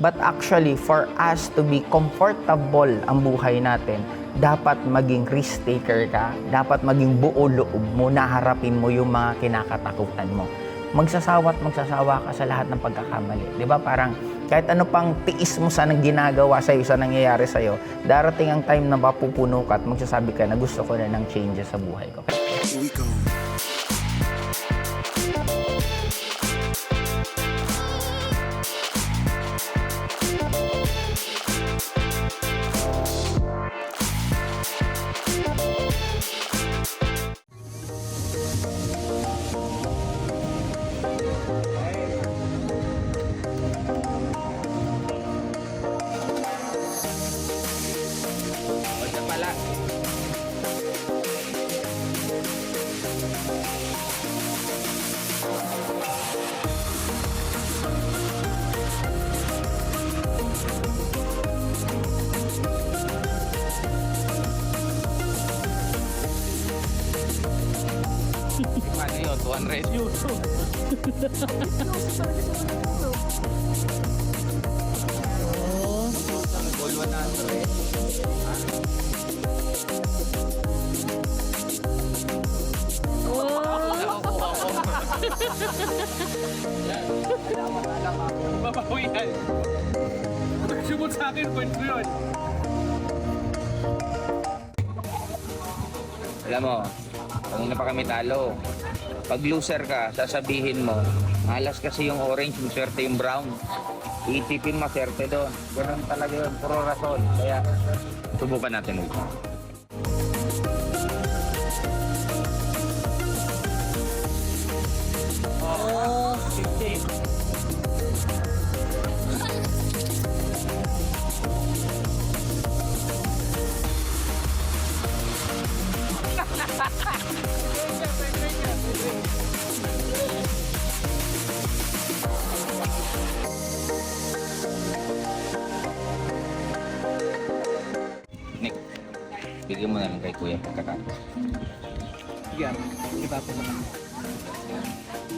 But actually, for us to be comfortable ang buhay natin, dapat maging risk taker ka, dapat maging buo loob mo, naharapin mo yung mga kinakatakutan mo. Magsasawa ka sa lahat ng pagkakamali. Di ba? Parang kahit ano pang tiis mo sa ginagawa sa'yo, sa nangyayari sa'yo, darating ang time na mapupuno ka at magsasabi ka na gusto ko na ng changes sa buhay ko. Here we go. Ano yun? 200? Goal 100. Babawian. Sumot sa akin, point ko yun. Alam mo, kanina pa kami talo. Pag loser ka, sasabihin mo, malas kasi yung orange, maswerte yung brown. Iisipin mo, swerte doon. Ganun talaga yun, puro rason. Kaya, subukan natin ulit. Oh, 50. Nick, bigyan mo na lang kay Kuya pagkakataon. Sige, kita po naman.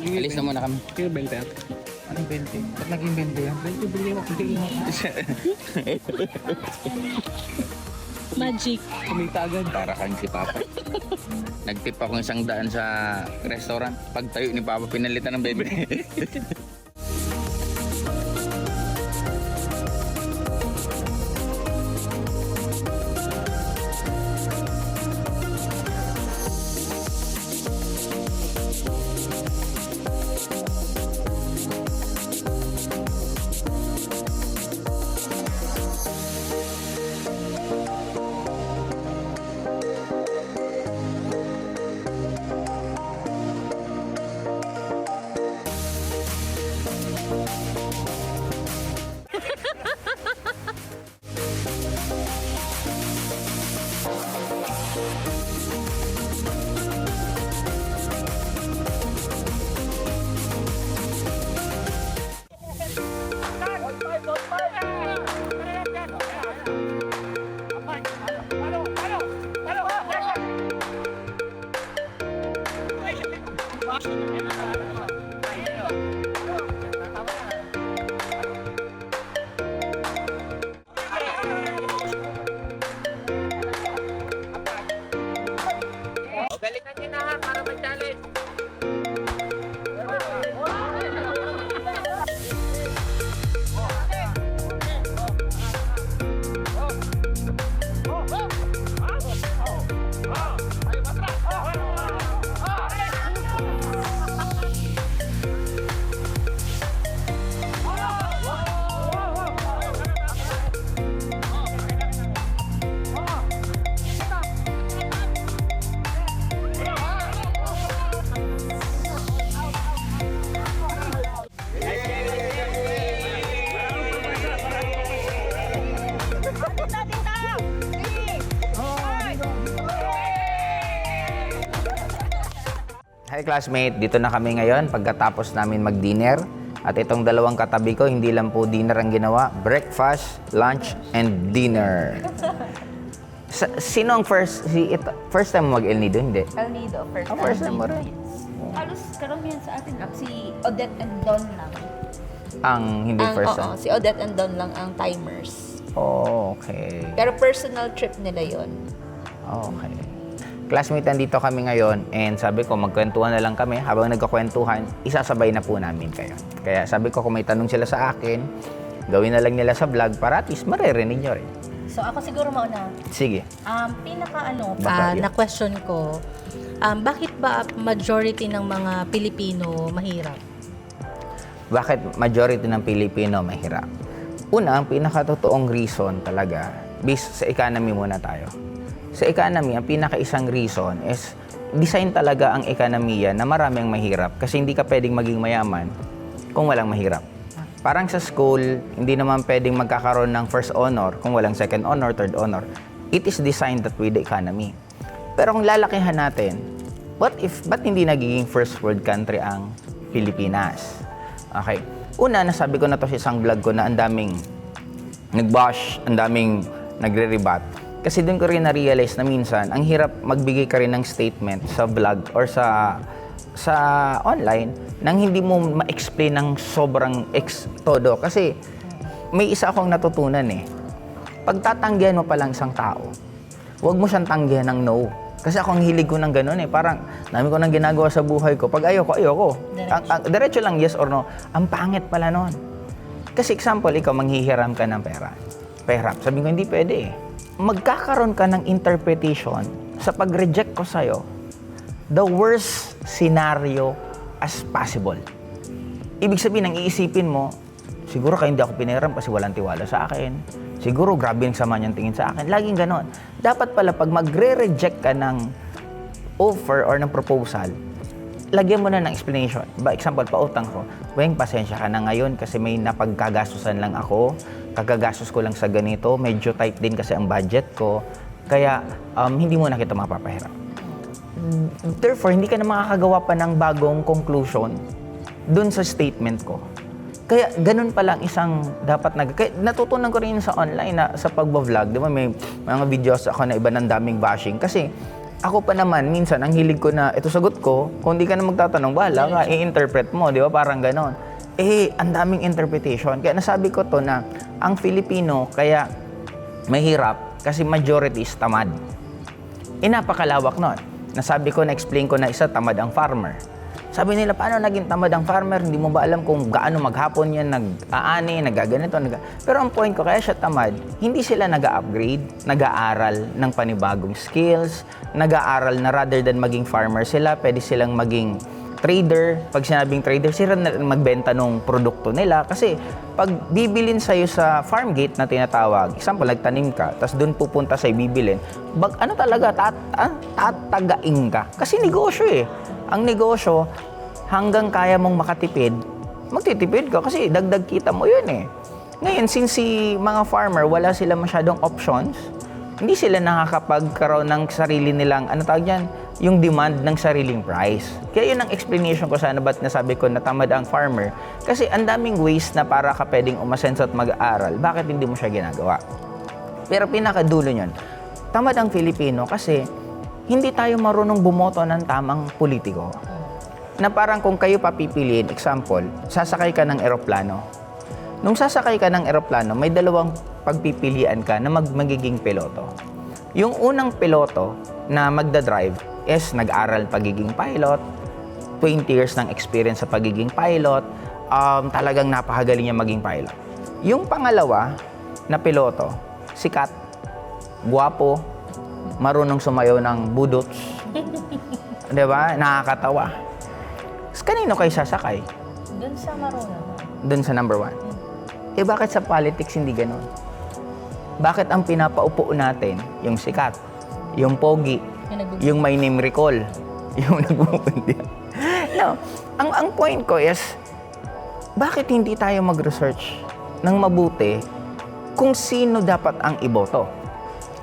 Alis na muna kami. Kaya 20 yan? Anong 20? Ba't naging 20 yan? 20 bilhin mo, bilhin mo. Magic. Kumita agad. Para kang si Papa. Nagtip ako 100 sa restaurant. Pagtayo ni Papa, pinalitan ng 20. Balikan niyo na ha, para mag-challenge. Hi classmate, dito na kami ngayon pagkatapos namin mag-dinner. At itong dalawang katabi ko, hindi lang po dinner ang ginawa, breakfast, lunch, and dinner. Sino ang first time mo mag-El Nido? Hindi. El Nido, first time. First time mo rin. Halos karamihan sa atin, si Odette and Don lang. ang hindi first Oo, time. si Odette and Don lang ang timers. Okay. Pero personal trip nila yon. Okay. Classmate, nandito kami ngayon and sabi ko magkwentuhan na lang kami. Habang nagkakwentuhan, isasabay na po namin kayo. Kaya sabi ko kung may tanong sila sa akin, gawin na lang nila sa vlog para at least maririnig nyo rin. So ako siguro mauna. Sige. Baka yun. Na question ko, bakit ba majority ng mga Pilipino mahirap? Bakit majority ng Pilipino mahirap? Una, ang pinakatotoong reason talaga, based sa economy muna tayo. Sa economy, ang pinaka-isang reason is design talaga ang ekonomiya na maraming mahirap kasi hindi ka pwedeng maging mayaman kung walang mahirap. Parang sa school, hindi naman pwedeng magkakaroon ng first honor kung walang second honor, third honor. It is designed that way the economy. Pero kung lalakihan natin, ba't hindi nagiging first world country ang Pilipinas? Okay. Una, nasabi ko na to sa isang vlog ko na ang daming nag-bash, ang daming nagre-rebat. Kasi doon ko rin na-realize na minsan, ang hirap magbigay ka rin ng statement sa vlog or sa online nang hindi mo ma-explain ng sobrang todo. Kasi may isa akong natutunan eh. Pag tatanggihan mo pa lang isang tao, huwag mo siyang tanggihan ng no. Kasi ako ang hilig ko ng ganun eh. Parang dami ko nang ginagawa sa buhay ko. Pag ayoko. Diretso lang yes or no. Ang pangit pala nun. Kasi example, ikaw manghihiram ka ng pera. Pahirap. Sabi ko, hindi pwede eh. Magkakaroon ka ng interpretation sa pag-reject ko sa'yo, the worst scenario as possible. Ibig sabihin, ang iisipin mo, siguro kaya hindi ako piniram kasi walang tiwala sa akin. Siguro grabe yung sama niyang tingin sa akin. Laging ganon. Dapat pala, pag magre-reject ka ng offer or ng proposal, lagyan mo na ng explanation. Example, pautang ko, Weng, pasensya ka na ngayon kasi may napagkagastusan lang ako. Kagagastos ko lang sa ganito. Medyo tight din kasi ang budget ko. Kaya, hindi mo na kita mapapahiram. Therefore, hindi ka na makakagawa pa ng bagong conclusion dun sa statement ko. Kaya, ganun pa lang isang dapat kaya natutunan ko rin sa online na sa pagbablog. Di ba, may mga videos ako na iba ng daming bashing. Kasi, ako pa naman, minsan, ang hilig ko na, ito sagot ko, kung di ka na magtatanong, bahala ka, i-interpret mo, di ba? Parang ganon. Ang daming interpretation. Kaya nasabi ko to na, ang Filipino, kaya mahirap, kasi majority is tamad. Napakalawak nun. Nasabi ko, na-explain ko na isa, tamad ang farmer. Sabi nila, paano naging tamad ang farmer? Hindi mo ba alam kung gaano maghapon yan, nag-aani, nagaganito, Pero ang point ko, kaya siya tamad, hindi sila nag-upgrade, nag-aaral ng panibagong skills, nag-aaral na rather than maging farmer sila, pwede silang maging trader. Pag sinabing trader, sila na magbenta ng produkto nila. Kasi pag bibilin sa'yo sa farm gate na tinatawag, example, nagtanim ka, tapos doon pupunta sa'yo bibilin, ano talaga, tatagain ka. Kasi negosyo eh. Ang negosyo, hanggang kaya mong makatipid, magtitipid ka kasi dagdag kita mo yun eh. Ngayon, since si mga farmer, wala sila masyadong options, hindi sila nakakapagkaroon ng sarili nilang, yung demand ng sariling price. Kaya yun ang explanation ko sana ba't nasabi ko na tamad ang farmer. Kasi ang daming ways na para ka pwedeng umasenso at mag-aaral, bakit hindi mo siya ginagawa? Pero pinakadulo yun, tamad ang Filipino kasi hindi tayo marunong bumoto ng tamang politiko. Na parang kung kayo papipiliin, example, sasakay ka ng eroplano. Nung sasakay ka ng eroplano, may dalawang pagpipilian ka na magiging piloto. Yung unang piloto na magdadrive is nag-aral pagiging pilot, 20 years ng experience sa pagiging pilot, talagang napakagaling niya maging pilot. Yung pangalawa na piloto, sikat, guwapo, marunong sumayaw ng budots, di ba? Nakakatawa. Kanino kayo sasakay? Doon sa marunong. Doon sa number one. Bakit sa politics hindi ganun? Bakit ang pinapaupo natin, yung sikat, yung pogi, yung may name recall, yung nagpupunti? No, ang point ko is, bakit hindi tayo mag-research ng mabuti kung sino dapat ang iboto?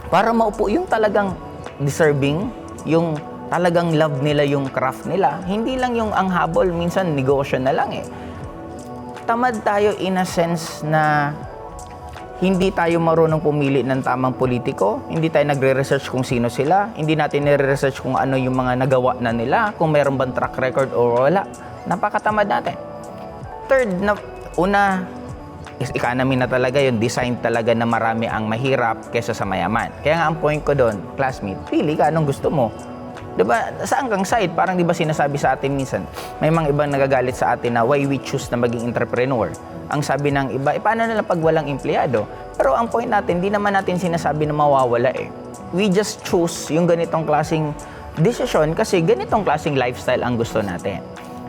Para maupo yung talagang deserving, yung talagang love nila yung craft nila. Hindi lang yung ang habol, minsan negosyo na lang eh. Tamad tayo in a sense na hindi tayo marunong pumili ng tamang politiko, hindi tayo nagre-research kung sino sila, hindi natin nire-research kung ano yung mga nagawa na nila, kung meron bang track record o wala. Napakatamad natin. Third, una, economy na talaga yun, design talaga na marami ang mahirap kesa sa mayaman. Kaya nga ang point ko doon, classmate, pili ka anong gusto mo. Diba, saan kang side? Parang diba sinasabi sa atin minsan, may mga ibang nagagalit sa atin na why we choose na maging entrepreneur. Ang sabi ng iba, paano na lang pag walang empleyado? Pero ang point natin, di naman natin sinasabi na mawawala eh. We just choose yung ganitong klaseng decision kasi ganitong klaseng lifestyle ang gusto natin.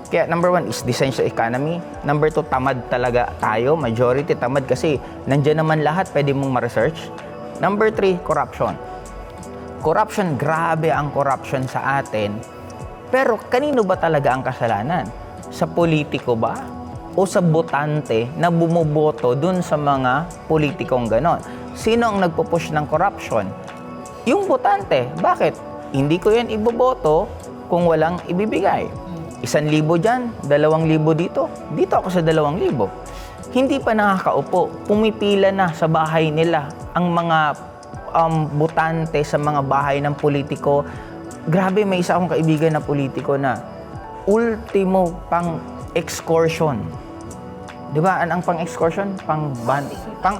Kaya number 1 is design sa economy. Number 2, tamad talaga tayo. Majority tamad kasi nandyan naman lahat, pwede mong ma-research. Number 3, corruption. Corruption, grabe ang corruption sa atin. Pero kanino ba talaga ang kasalanan? Sa politiko ba? O sa botante na bumuboto dun sa mga politikong ganon? Sino ang nagpo-push ng corruption? Yung botante. Bakit? Hindi ko yan iboboto kung walang ibibigay. 1,000 dyan, 2,000 dito. Dito ako sa 2,000. Hindi pa nakakaupo. Pumipila na sa bahay nila ang mga botante sa mga bahay ng politiko. Grabe, may isa akong kaibigan na politiko na ultimo pang excursion. Di ba? Ang pang excursion? Pang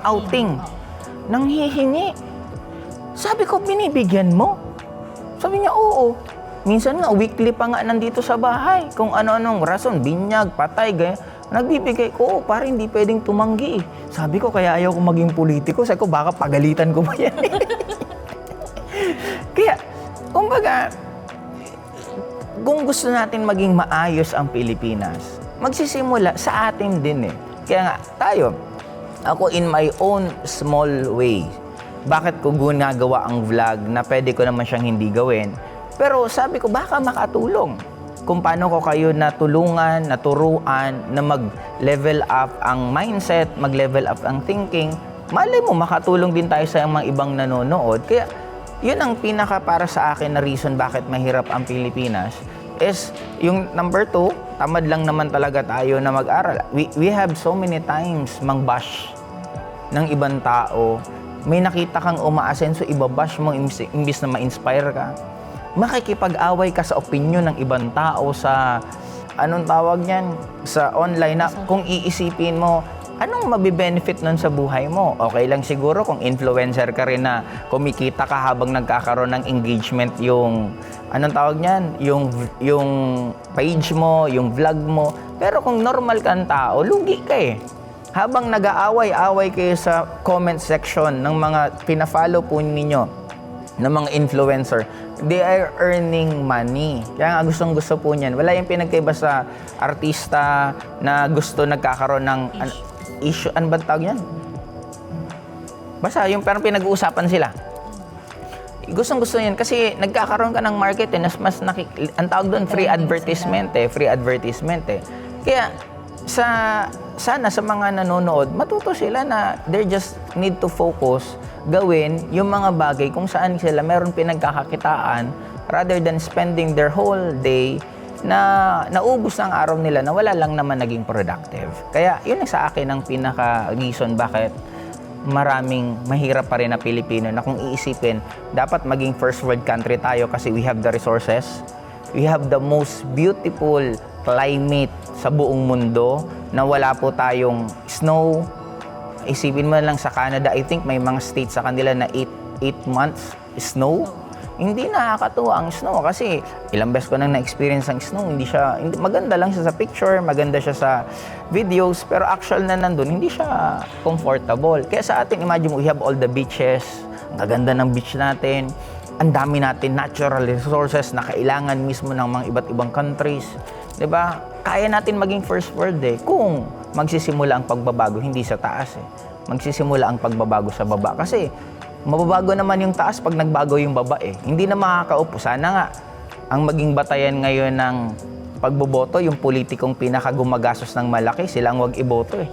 outing. Nanghihingi. Sabi ko, binibigyan mo? Sabi niya, oo. Minsan nga, weekly pa nga nandito sa bahay. Kung ano-anong rason, binyag, patay, ganyan. Nagbibigay ko, para hindi pwedeng tumanggi. Sabi ko, kaya ayaw ko maging politiko. Sabi ko, baka pagalitan ko ba yan? Kaya, kumbaga, kung gusto natin maging maayos ang Pilipinas, magsisimula sa atin din eh. Kaya nga, ako in my own small way, bakit ko ginagawa ang vlog na pwede ko naman siyang hindi gawin? Pero sabi ko, baka makatulong. Kung paano ko kayo natulungan, naturuan na mag-level up ang mindset, mag-level up ang thinking, malay mo, makatulong din tayo sa mga ibang nanonood. Kaya, yun ang pinaka para sa akin na reason bakit mahirap ang Pilipinas is yung number 2, tamad lang naman talaga tayo na mag-aral. We have so many times mang-bash ng ibang tao. May nakita kang umaasenso, ibabash mo imbis na ma-inspire ka. Makikipag-away ka sa opinion ng ibang tao sa, anong tawag niyan, sa online na kung iisipin mo, anong mabibenefit nun sa buhay mo? Okay lang siguro kung influencer ka rin na kumikita ka habang nagkakaroon ng engagement yung, anong tawag niyan, yung page mo, yung vlog mo. Pero kung normal kang tao, lugi ka eh. Habang nag-aaway-away kayo sa comment section ng mga pina-follow po ninyo, ng mga influencer, they are earning money. Kaya nga gustong-gusto po niyan. Wala yung pinagkaiba sa artista na gusto nagkakaroon ng issue. Ano ba tawag yan? Basta yung parang pinag-uusapan sila. Gustong-gusto yan kasi nagkakaroon ka ng market eh. Mas ang tawag doon, free advertisement eh. Free advertisement eh. Kaya sana sa mga nanonood, matuto sila na they just need to focus, gawin yung mga bagay kung saan sila meron pinagkakakitaan rather than spending their whole day na naubos ang araw nila na wala lang naman naging productive. Kaya yun ang sa akin ang pinaka-reason bakit maraming mahirap pa rin na Pilipino na kung iisipin, dapat maging first world country tayo kasi we have the resources, we have the most beautiful climate sa buong mundo na wala po tayong snow. Isipin mo lang sa Canada, I think may mga states sa kanila na 8 months snow. Hindi nakakatuwa ang snow kasi ilang beses ko nang na-experience ang snow. Hindi, maganda lang siya sa picture, maganda siya sa videos, pero actual na nandun, hindi siya comfortable. Kaya sa atin, imagine mo, we have all the beaches, ang gaganda ng beach natin, ang dami natin natural resources na kailangan mismo ng mga iba't ibang countries. Diba? Kaya natin maging first world eh kung magsisimula ang pagbabago, hindi sa taas eh. Magsisimula ang pagbabago sa baba. Kasi mababago naman yung taas pag nagbago yung baba eh. Hindi na makakaupo. Sana nga ang maging batayan ngayon ng pagboboto, yung politikong pinakagumagastos ng malaki, silang wag iboto eh.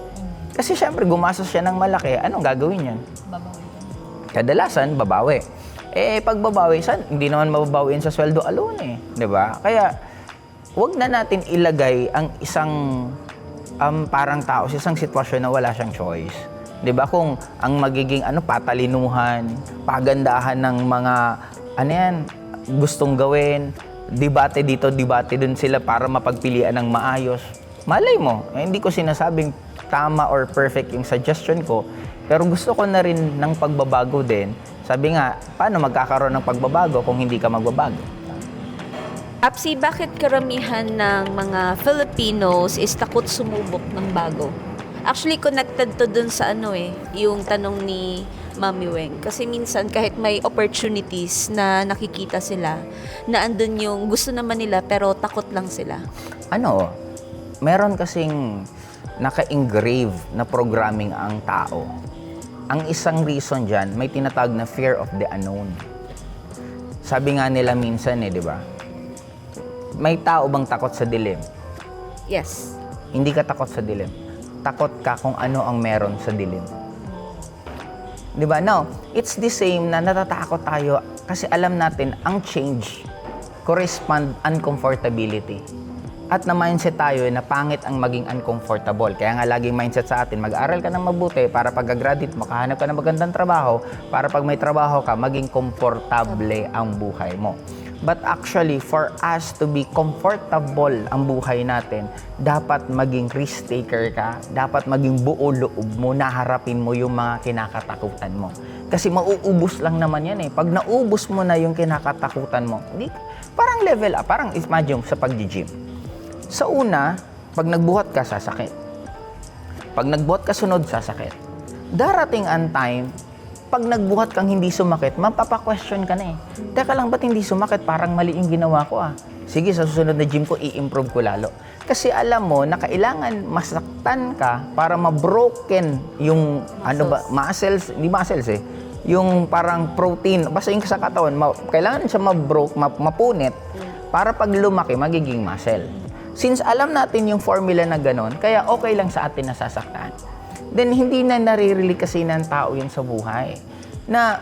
Kasi syempre gumastos siya ng malaki, anong gagawin yan? Babawi. Kadalasan, babawi. Eh, pag babawi, hindi naman mababawiin sa sweldo alone eh. Diba? Kaya, wag na natin ilagay ang isang parang tao sa isang sitwasyon na wala siyang choice. 'Di ba? Kung ang magiging patalinuhan, pagandahan ng mga gustong gawin, debate dito, debate dun sila para mapagpilian ng maayos. Malay mo, hindi ko sinasabing tama or perfect yung suggestion ko, pero gusto ko na rin ng pagbabago din. Sabi nga, paano magkakaroon ng pagbabago kung hindi ka magbabago? Apsi, bakit karamihan ng mga Filipinos is takot sumubok ng bago? Actually, connected to dun sa yung tanong ni Mami Weng. Kasi minsan, kahit may opportunities na nakikita sila, na andun yung gusto naman nila, pero takot lang sila. Meron kasing naka-engrave na programming ang tao. Ang isang reason dyan, may tinatawag na fear of the unknown. Sabi nga nila minsan di ba? May tao bang takot sa dilim? Yes. Hindi ka takot sa dilim. Takot ka kung ano ang meron sa dilim. Di ba? Now, it's the same na natatakot tayo kasi alam natin ang change correspond uncomfortability. At na mindset tayo na pangit ang maging uncomfortable. Kaya nga laging mindset sa atin, mag-aral ka ng mabuti para pag-graduate mo, makahanap ka ng magandang trabaho, para pag may trabaho ka, maging komportable ang buhay mo. But actually, for us to be comfortable ang buhay natin, dapat maging risk taker ka, dapat maging buo loob mo, naharapin mo yung mga kinakatakutan mo. Kasi mauubos lang naman yan Pag naubos mo na yung kinakatakutan mo, parang level up, parang imagine sa pag-gym. Sa una, pag nagbuhat ka, sasakit. Pag nagbuhat ka sunod, sasakit. Darating ang time, pag nagbuhat kang hindi sumakit, mapapa-question ka na Teka lang, ba't hindi sumakit? Parang mali yung ginawa ko Sige, sa susunod na gym ko, i-improve ko lalo. Kasi alam mo na kailangan masaktan ka para ma-broken yung, muscles, hindi muscles yung parang protein, basta yung sa katawan, kailangan siya ma-broke, mapunit, para pag lumaki, magiging muscle. Since alam natin yung formula na ganon, kaya okay lang sa atin na sasaktan. Then, hindi na naririli kasi ng tao yun sa buhay. Na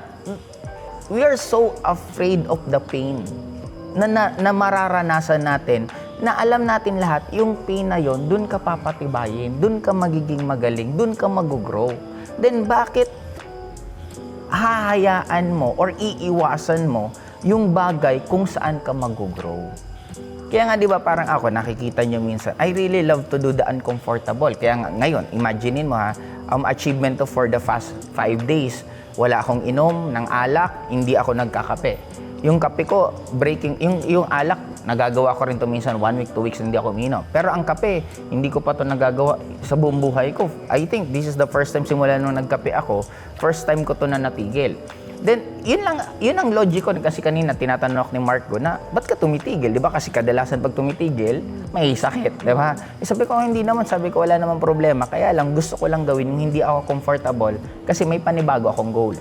we are so afraid of the pain na mararanasan natin, na alam natin lahat, yung pain na yun, dun ka papatibayin, dun ka magiging magaling, dun ka mag-grow. Then, bakit hahayaan mo or iiwasan mo yung bagay kung saan ka mag-grow? Kaya nga, di ba, parang ako, nakikita nyo minsan, I really love to do the uncomfortable. Kaya nga, ngayon, imaginein mo achievement for the past 5 days, wala akong inom ng alak, hindi ako nagkakape. Yung kape ko, breaking, yung alak, nagagawa ko rin to minsan, 1 week, 2 weeks, hindi ako uminom. Pero ang kape, hindi ko pa to nagagawa sa buong buhay ko. I think this is the first time simula nung nagkape ako, first time ko to na natigil. Then, yun ang logic ko kasi kanina tinatanong ako ni Marco na, ba't ka tumitigil? Di ba? Kasi kadalasan pag tumitigil, may sakit. Di ba? Sabi ko, hindi naman. Sabi ko, wala namang problema. Kaya lang, gusto ko lang gawin yung hindi ako comfortable kasi may panibago akong goal.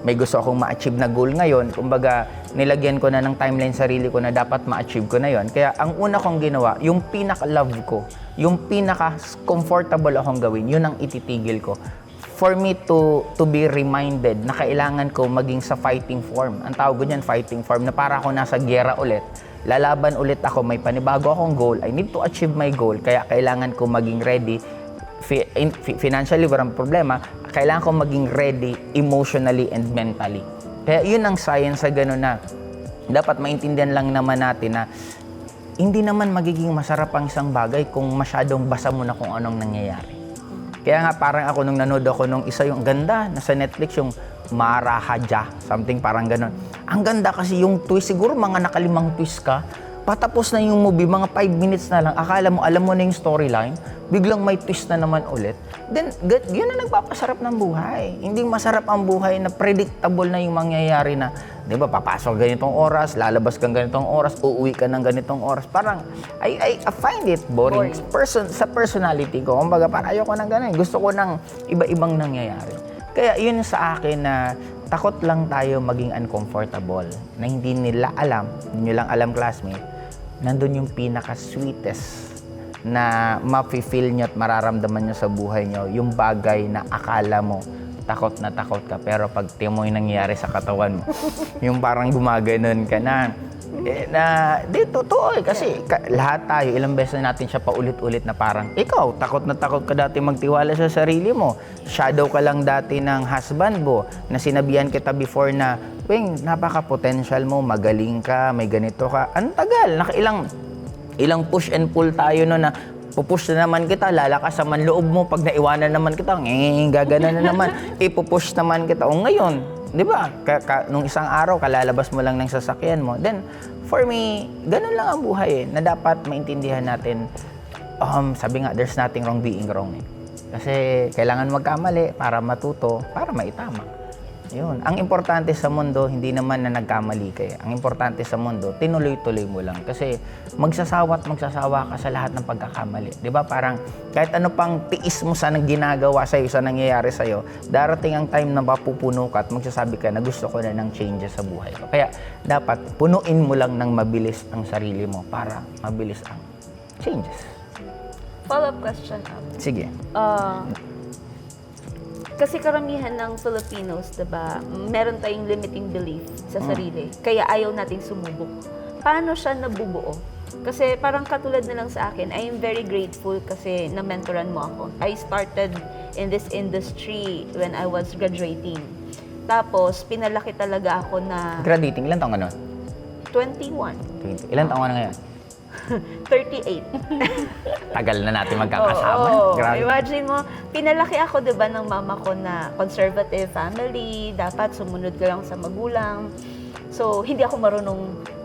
May gusto akong ma-achieve na goal ngayon. Kumbaga, nilagyan ko na ng timeline sarili ko na dapat ma-achieve ko na yon. Kaya ang una kong ginawa, yung pinaka-love ko, yung pinaka-comfortable akong gawin, yun ang ititigil ko. For me to be reminded na kailangan ko maging sa fighting form. Ang tawag ko niyan, fighting form, na para ako nasa gera ulit. Lalaban ulit ako, may panibago akong goal. I need to achieve my goal, kaya kailangan ko maging ready. Financially, walang problema. Kailangan ko maging ready emotionally and mentally. Kaya yun ang science sa gano'n na dapat maintindihan lang naman natin na hindi naman magiging masarap ang isang bagay kung masyadong basa mo na kung anong nangyayari. Kaya nga parang ako nung nanood ako nung isa yung ganda na sa Netflix, yung Marahaja, something parang ganon. Ang ganda kasi yung twist, siguro mga nakalimang twist ka, patapos na yung movie, mga 5 minutes na lang, akala mo, alam mo na yung storyline, biglang may twist na naman ulit. Then, yun na nagpapasarap ng buhay. Hindi masarap ang buhay na predictable na yung mangyayari na, di ba, papasok ganitong oras, lalabas kang ganitong oras, uuwi ka ng ganitong oras. Parang, I find it boring. Sa personality ko, kumbaga, parang ayoko ng ganun. Gusto ko ng iba-ibang nangyayari. Kaya yun sa akin na takot lang tayo maging uncomfortable, na hindi nila alam, hindi nyo lang alam, classmate, nandun yung pinaka-sweetest na ma-feel nyo at mararamdaman nyo sa buhay nyo, yung bagay na akala mo takot ka, pero pag timo yung nangyayari sa katawan mo, yung parang gumaganon ka na, di totoo kasi lahat tayo, ilang beses na natin siya paulit-ulit na parang, ikaw, takot ka dati magtiwala sa sarili mo, shadow ka lang dati ng husband mo, na sinabihan kita before na, Weng, napaka-potential mo, magaling ka, may ganito ka, ang tagal, ilang push and pull tayo no na pupush na naman kita, lalakas naman loob mo. Pag naiwanan naman kita, gagana na naman. Ipupush naman kita. O ngayon, di ba? Nung isang araw, kalalabas mo lang ng sasakyan mo. Then, for me, ganun lang ang buhay na dapat maintindihan natin. Sabi nga, there's nothing wrong being wrong. Kasi kailangan magkamali para matuto, para maitama. Yun. Ang importante sa mundo, hindi naman na nagkamali kayo. Ang importante sa mundo, tinuloy-tuloy mo lang. Kasi magsasawa ka sa lahat ng pagkakamali. Di ba? Parang kahit ano pang tiis mo sa ginagawa sa'yo, sa nangyayari sa'yo, darating ang time na mapupuno ka at magsasabi ka na gusto ko na ng changes sa buhay ko. Kaya dapat punuin mo lang ng mabilis ang sarili mo para mabilis ang changes. Follow-up question. Sige. Kasi karamihan ng Filipinos, diba, meron tayong limiting belief sa sarili. Kaya ayaw nating sumubok. Paano siya nabubuo? Kasi parang katulad na lang sa akin, I am very grateful kasi na-mentoran mo ako. I started in this industry when I was graduating. Tapos, pinalaki talaga ako na Graduating, ilan taong ka nun? 21. 20. Ilan taong ka na ngayon? 38. Tagal na natin magkakasama. Oo. Grabe. Imagine mo, pinalaki ako, diba, ng mama ko na conservative family, dapat sumunod ka lang sa magulang. So, hindi ako marunong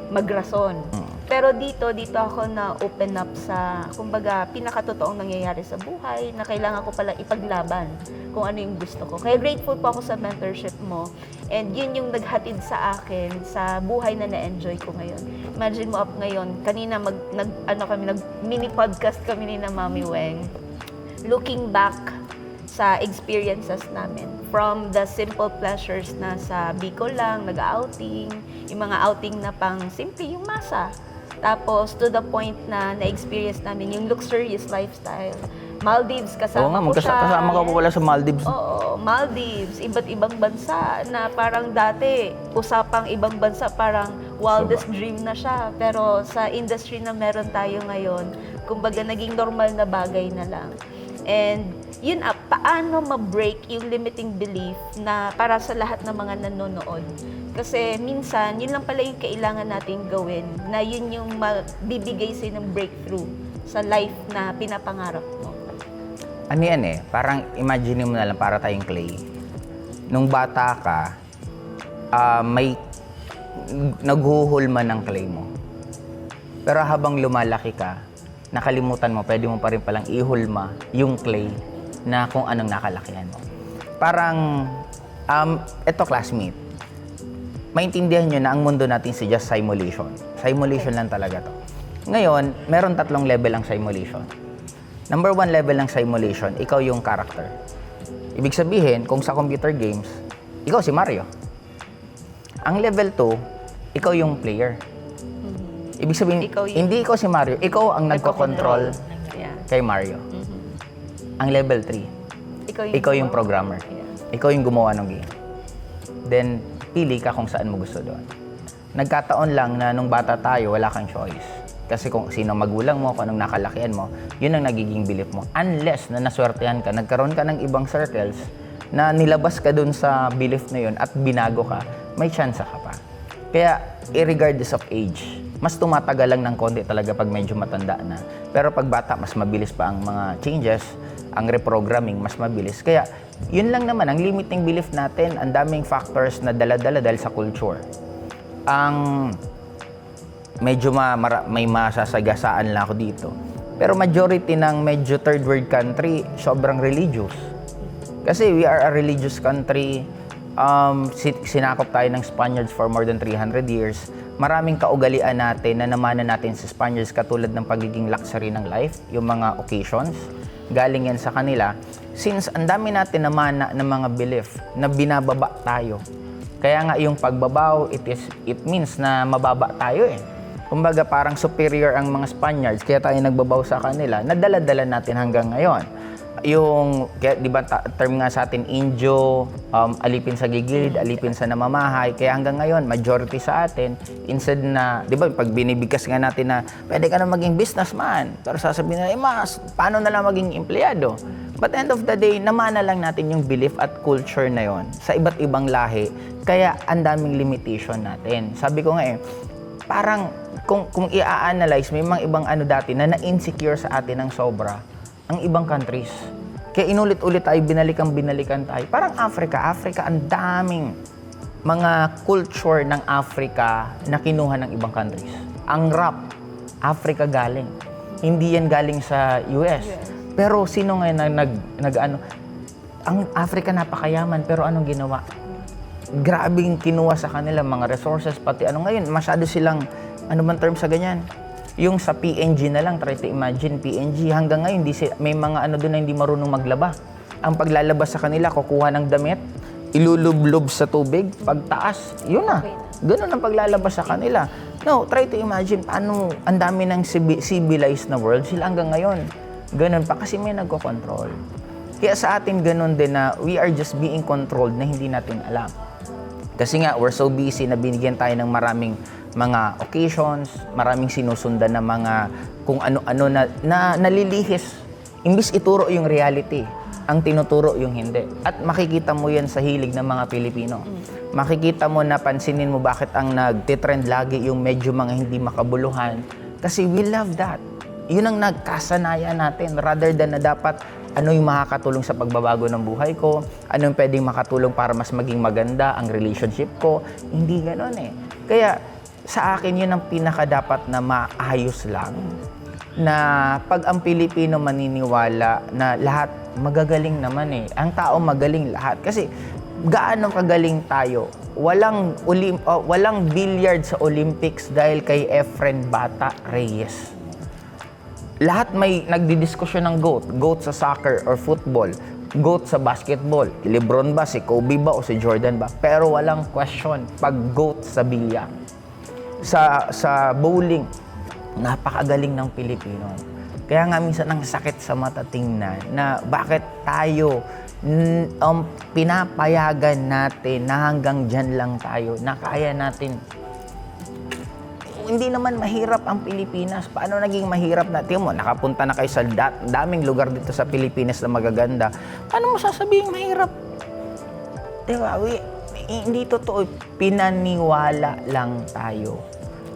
magrason. Pero dito ako na open up sa, kumbaga, pinakatotoong nangyayari sa buhay na kailangan ko pala ipaglaban kung ano yung gusto ko. Kaya grateful po ako sa mentorship mo. And yun yung naghatid sa akin sa buhay na na-enjoy ko ngayon. Imagine mo up ngayon, kanina mini podcast kami ni na Mami Weng. Looking back sa experiences namin. From the simple pleasures na sa Bicol lang, nag-outing, yung mga outing na pang simple, yung masa. Tapos, to the point na na-experience namin yung luxurious lifestyle. Maldives, kasama ko siya. Kasama ka po pala sa Maldives. Oo, Maldives, iba't ibang bansa na parang dati, usapang ibang bansa, parang wildest dream na siya. Pero sa industry na meron tayo ngayon, kumbaga naging normal na bagay na lang. And yun, paano ma-break yung limiting belief na para sa lahat ng mga nanonood? Kasi minsan, yun lang pala yung kailangan natin gawin, na yun yung bibigay sa'yo ng breakthrough sa life na pinapangarap mo. Ano yan parang imagine mo na lang para tayong clay. Nung bata ka, may naghuhulma ng clay mo. Pero habang lumalaki ka, nakalimutan mo, pwede mo pa rin palang ihulma yung clay na kung anong nakalakihan mo. Parang, eto classmate, maintindihan nyo na ang mundo natin si just simulation. Simulation lang talaga to. Ngayon, meron 3 level ang simulation. Number 1 level ng simulation, ikaw yung character. Ibig sabihin, kung sa computer games, ikaw si Mario. Ang level 2, ikaw yung player. Ibig sabihin, hindi ikaw si Mario, ikaw ang nagko-control kay Mario. Ang level 3, ikaw yung programmer. Ikaw yung gumawa ng game. Then, pili ka kung saan mo gusto doon. Nagkataon lang na nung bata tayo, wala kang choice. Kasi kung sino magulang mo, kung anong nakalakihan mo, yun ang nagiging belief mo. Unless na naswertehan ka, nagkaroon ka ng ibang circles na nilabas ka dun sa belief na yun at binago ka, may chance ka pa. Kaya, irregardless of age, mas tumatagal lang ng konti talaga pag medyo matanda na. Pero pag bata, mas mabilis pa ang mga changes, ang reprogramming, mas mabilis. Kaya, yun lang naman, ang limiting belief natin, ang daming factors na dala-dala dahil sa culture. Ang medyo may masasagasaan lang ako dito. Pero majority ng medyo third world country, sobrang religious. Kasi we are a religious country. Sinakop tayo ng Spaniards for more than 300 years. Maraming kaugalian natin na namana natin sa Spaniards katulad ng pagiging luxury ng life, yung mga occasions. Galing yan sa kanila. Since ang dami natin namana ng mga belief na binababa tayo. Kaya nga yung pagbabaw, it means na mababa tayo Kumbaga parang superior ang mga Spaniards, kaya tayo nagbabaw sa kanila. Nadala-dala natin hanggang ngayon. Yung, di ba, term nga sa atin, Indio, alipin sa gigilid, alipin sa namamahay. Kaya hanggang ngayon, majority sa atin, instead na, di ba, pag binibigkas nga natin na, pwede ka na maging businessman. Pero sasabihin na, mas, paano na lang maging empleyado? But end of the day, namana lang natin yung belief at culture na yon sa iba't ibang lahi. Kaya ang daming limitation natin. Sabi ko nga parang kung i-analyze, may mga ibang ano dati na na-insecure sa atin ng sobra, ang ibang countries. Kaya inulit-ulit tayo, binalikan tayo. Parang Africa, ang daming mga culture ng Africa na kinuha ng ibang countries. Ang rap, Africa galing. Hindi yan galing sa US. Pero sino ngayon na ang Africa napakayaman, pero anong ginawa? Grabing kinuha sa kanila mga resources, pati ano ngayon, masyado silang, ano bang term sa ganyan? Yung sa PNG na lang, try to imagine, PNG, hanggang ngayon, may mga ano doon na hindi marunong maglaba. Ang paglalabas sa kanila, kukuha ng damit, ilulublob sa tubig, pagtaas, yun na. Ganun ang paglalabas sa kanila. No, try to imagine, paano ang dami ng civilized na world, sila hanggang ngayon. Ganun pa, kasi may nagko-control. Kaya sa atin ganun din na we are just being controlled na hindi natin alam. Kasi nga, we're so busy na binigyan tayo ng maraming mga occasions, maraming sinusundan na mga kung ano-ano na nalilihis. Imbis ituro yung reality, ang tinuturo yung hindi. At makikita mo yan sa hilig ng mga Pilipino. Makikita mo na pansinin mo bakit ang nagtitrend lagi yung medyo mga hindi makabuluhan. Kasi we love that. Yun ang nagkasanayan natin rather than na dapat ano yung makakatulong sa pagbabago ng buhay ko, ano yung pwedeng makatulong para mas maging maganda ang relationship ko. Hindi gano'n eh. Kaya sa akin yun ang pinakadapat na maayos lang. Na pag ang Pilipino maniniwala na lahat magagaling naman eh. Ang tao magaling lahat. Kasi gaano kagaling tayo. Walang billiard sa Olympics dahil kay Efren Bata Reyes. Lahat may nagdidiskusyon ng GOAT. GOAT sa soccer or football. GOAT sa basketball. Lebron ba, si Kobe ba o si Jordan ba? Pero walang question pag GOAT sa bilyar. Sa bowling, napakagaling ng Pilipino. Kaya nga minsan ang sakit sa mata tingnan na bakit tayo pinapayagan natin na hanggang dyan lang tayo, na kaya natin. Hindi naman mahirap ang Pilipinas. Paano naging mahirap na? Tingnan mo, nakapunta na kayo sa daming lugar dito sa Pilipinas na magaganda. Paano mo sasabihin mahirap? Diba? Hindi totoo. Pinaniwala lang tayo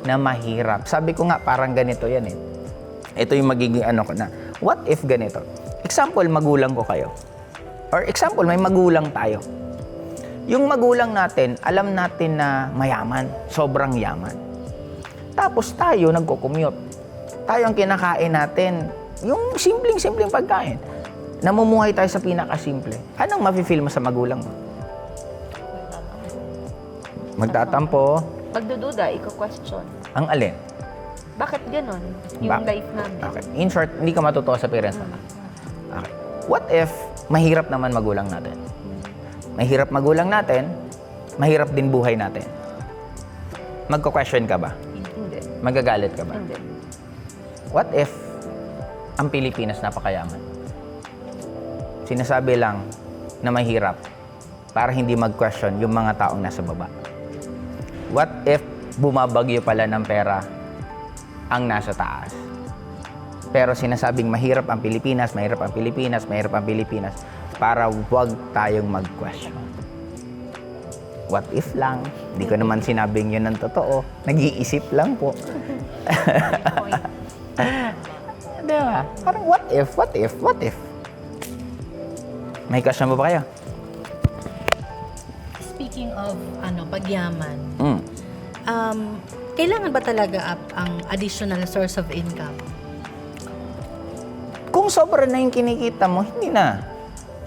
na mahirap. Sabi ko nga, parang ganito yan eh. Ito yung magiging ano ko na. What if ganito? Example, magulang ko kayo. Or example, may magulang tayo. Yung magulang natin, alam natin na mayaman. Sobrang yaman. Tapos tayo nagko-commute. Tayo ang kinakain natin, yung simpleng pagkain. Namumuhay tayo sa pinakasimple. Anong mafe-feel mo sa magulang mo? Magtatampo. Magdududa, iko-question. Ang alin? Bakit ganon? Yung life namin. Okay. In short, hindi ka matutuwa sa parents mo. Okay. What if mahirap naman magulang natin? Mahirap magulang natin, mahirap din buhay natin. Magko-question ka ba? Hindi. Magagalit ka ba? Hindi. What if ang Pilipinas napakayaman? Sinasabi lang na mahirap para hindi mag-question yung mga taong nasa baba. What if bumabagyo pala ng pera ang nasa taas? Pero sinasabing mahirap ang Pilipinas, mahirap ang Pilipinas, mahirap ang Pilipinas para wag tayong mag-question. What if lang? Hindi ko naman sinabing yun ng totoo. Nag-iisip lang po. Diba? Parang what if? May question mo ba kayo? Speaking of pagyaman, Mm. kailangan ba talaga ang additional source of income? Kung sobra na yung kinikita mo, hindi na.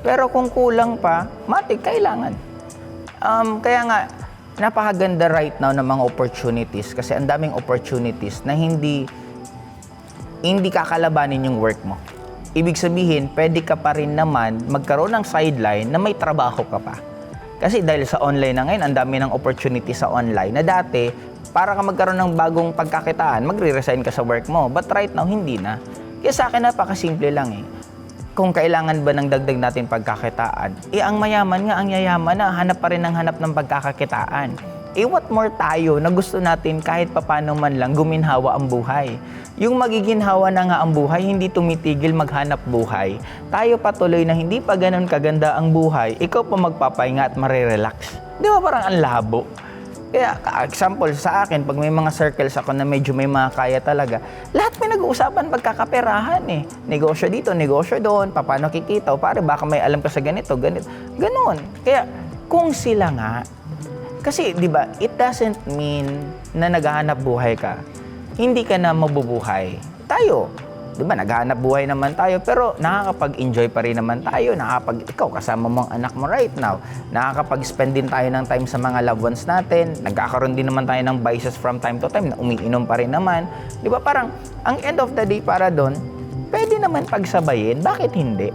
Pero kung kulang pa, matik, kailangan. Kaya nga, napakaganda right now ng mga opportunities kasi ang daming opportunities na hindi kakalabanin yung work mo. Ibig sabihin, pwede ka pa rin naman magkaroon ng sideline na may trabaho ka pa. Kasi dahil sa online na ngayon, ang dami ng opportunity sa online na dati, para ka magkaroon ng bagong pagkakitaan, magre-resign ka sa work mo. But right now, hindi na. Kaya sa akin, napakasimple lang eh. Kung kailangan ba ng dagdag natin pagkakitaan, ang mayaman nga, ang yayaman na, hanap pa rin ng hanap ng pagkakakitaan. What more tayo na gusto natin kahit papano man lang guminhawa ang buhay. Yung magiginhawa na nga ang buhay, hindi tumitigil maghanap buhay. Tayo patuloy na hindi pa ganun kaganda ang buhay, ikaw pa magpapahinga at marirelax. Di ba parang ang labo? Kaya, example, sa akin, pag may mga circles ako na medyo may mga kaya talaga, lahat may nag-uusapan pagkakaperahan eh. Negosyo dito, negosyo doon, paano kikita, o pare, baka may alam ka sa ganito, ganito. Ganon. Kaya, kung sila nga, kasi, di ba, it doesn't mean na naghahanap buhay ka, hindi ka na mabubuhay. Tayo, di ba, naghahanap buhay naman tayo, pero nakakapag-enjoy pa rin naman tayo. Ikaw, kasama mo ang anak mo right now. Nakakapag-spend din tayo ng time sa mga loved ones natin. Nagkakaroon din naman tayo ng vices from time to time na umiinom pa rin naman. Di ba, parang, ang end of the day para doon, pwede naman pagsabayin. Bakit hindi?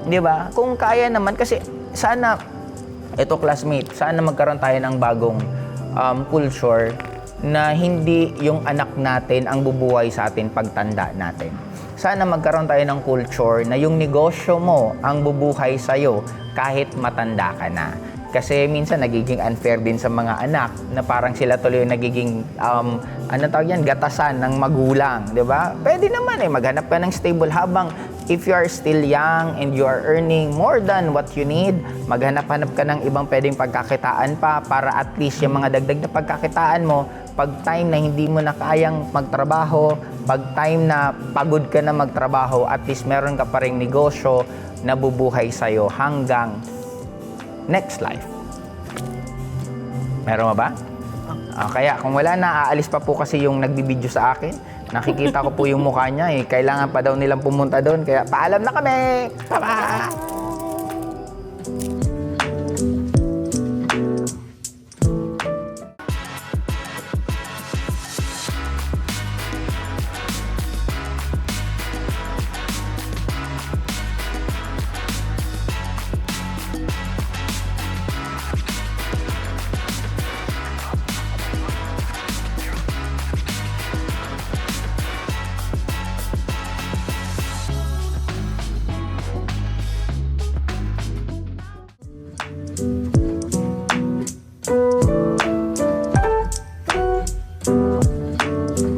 Di ba? Kung kaya naman, kasi sana, ito classmate, sana magkaroon tayo ng bagong culture na hindi yung anak natin ang bubuhay sa atin pagtanda natin. Sana magkaroon tayo ng culture na yung negosyo mo ang bubuhay sa'yo kahit matanda ka na. Kasi minsan nagiging unfair din sa mga anak na parang sila tuloy yung nagiging, gatasan ng magulang, di ba? Pwede naman maghanap ka ng stable habang if you are still young and you are earning more than what you need, maghanap-hanap ka ng ibang pwedeng pagkakitaan pa para at least yung mga dagdag na pagkakitaan mo, pag time na hindi mo na kayang magtrabaho, pag time na pagod ka na magtrabaho, at least meron ka pa ring negosyo na bubuhay sa'yo hanggang next life. Meron ba? Kaya kung wala na, aalis pa po kasi yung nagbibideo sa akin. Nakikita ko po yung mukha niya eh. Kailangan pa daw nilang pumunta doon. Kaya paalam na kami! Bye-bye!